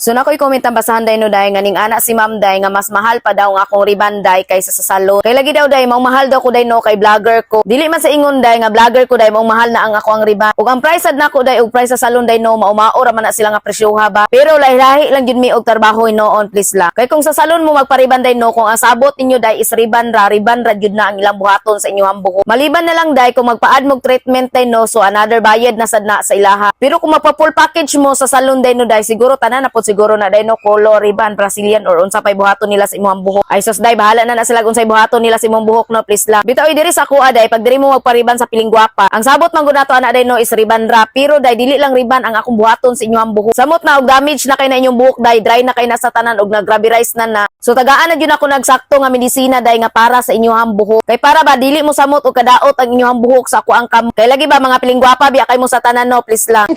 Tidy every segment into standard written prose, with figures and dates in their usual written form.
So nakoy comment ang basahan day no day nga ning ana si ma'am day nga mas mahal pa daw nga akong Rebond day kaysa sa salon. Kay lagi daw day mao mahal daw ko day no kay vlogger ko. Dili man sa ingon day nga vlogger ko day mao mahal na ang ako ang Rebond. Ug ang price sad nako day ug price sa salon day no mao ra man na sila nga presyoha ba. Pero lahi-lahi lang jud mi og trabaho noon please la. Kay kung sa salon mo magpa-Rebond day no kung ang sabot ninyo day is Rebond ra jud na ang ilang buhaton sa inyong buhok. Maliban na lang day kung magpaad mo treatment day no so another bayad na sad na sa ilaha. Pero kung magpa-full package mo sa salon day no day siguro tanan na pod siguro na day no color, Rebond, Brazilian or unsa pay buhaton nila sa imong buhok. Ay sus day bahala na sila unsay buhaton nila sa imong buhok no please lang. Bitaw diri sa kuha day pag diri mo magpa-Rebond sa piling gwapa. Ang sabot man gud nato ana day no is Rebond ra pero day dili lang Rebond ang akong buhaton sa inyong buhok. Samot na og damage na kay na inyong buhok day dry na kay na sa tanan og nag-rubberize na. So tagaan na jud ako nagsakto nga medisina day nga para sa inyong buhok. Kay para ba dili mo samot og kadaot ang inyong buhok sa kuang kam. Kay lagi ba mga piling gwapa biya kay mo sa tanan no please lang.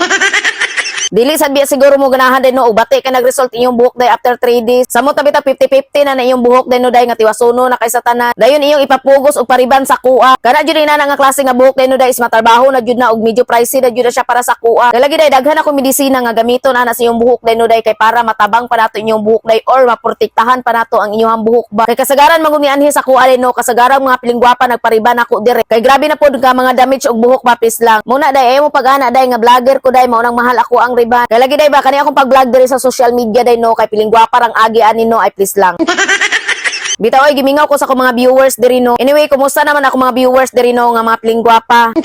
Dili sad biya siguro mo ganahan din no bati ka nag-result inyong buhok day after 3 days. Samot na bitaw 50-50 na iyong buhok day no day nga tiwasuno na kay sa tanan. Dayon iyong ipapugos og pa-Rebond sa kuha. Kana jud ina nga klase nga buhok day no day is matrabaho na jud na og medyo pricey na jud na siya para sa kuha. Kay lagi day daghan ako medisina nga gamiton ana sa iyong buhok day no day kay para matabang pa nato inyong buhok day or maprotektahan pa nato ang inyong buhok ba. Kay kasagaran maguni anhi sa kuha day no kasagaran mga piling gwapa nagpa-Rebond ako dire. Kay grabe na pod ka mga damage og buhok ba please lang. Muna day ayo mo pag-ana day nga vlogger ko day mao nang mahal ako ang Rebond. Kay lagi day ba kani akong pag-vlog diri sa social media day no kay piling gwapa rang agi ani no ay please lang. Bitaw ay gimingaw ko sa akong mga viewers diri no. Anyway, kumusta naman ako mga viewers diri no nga mga piling gwapa?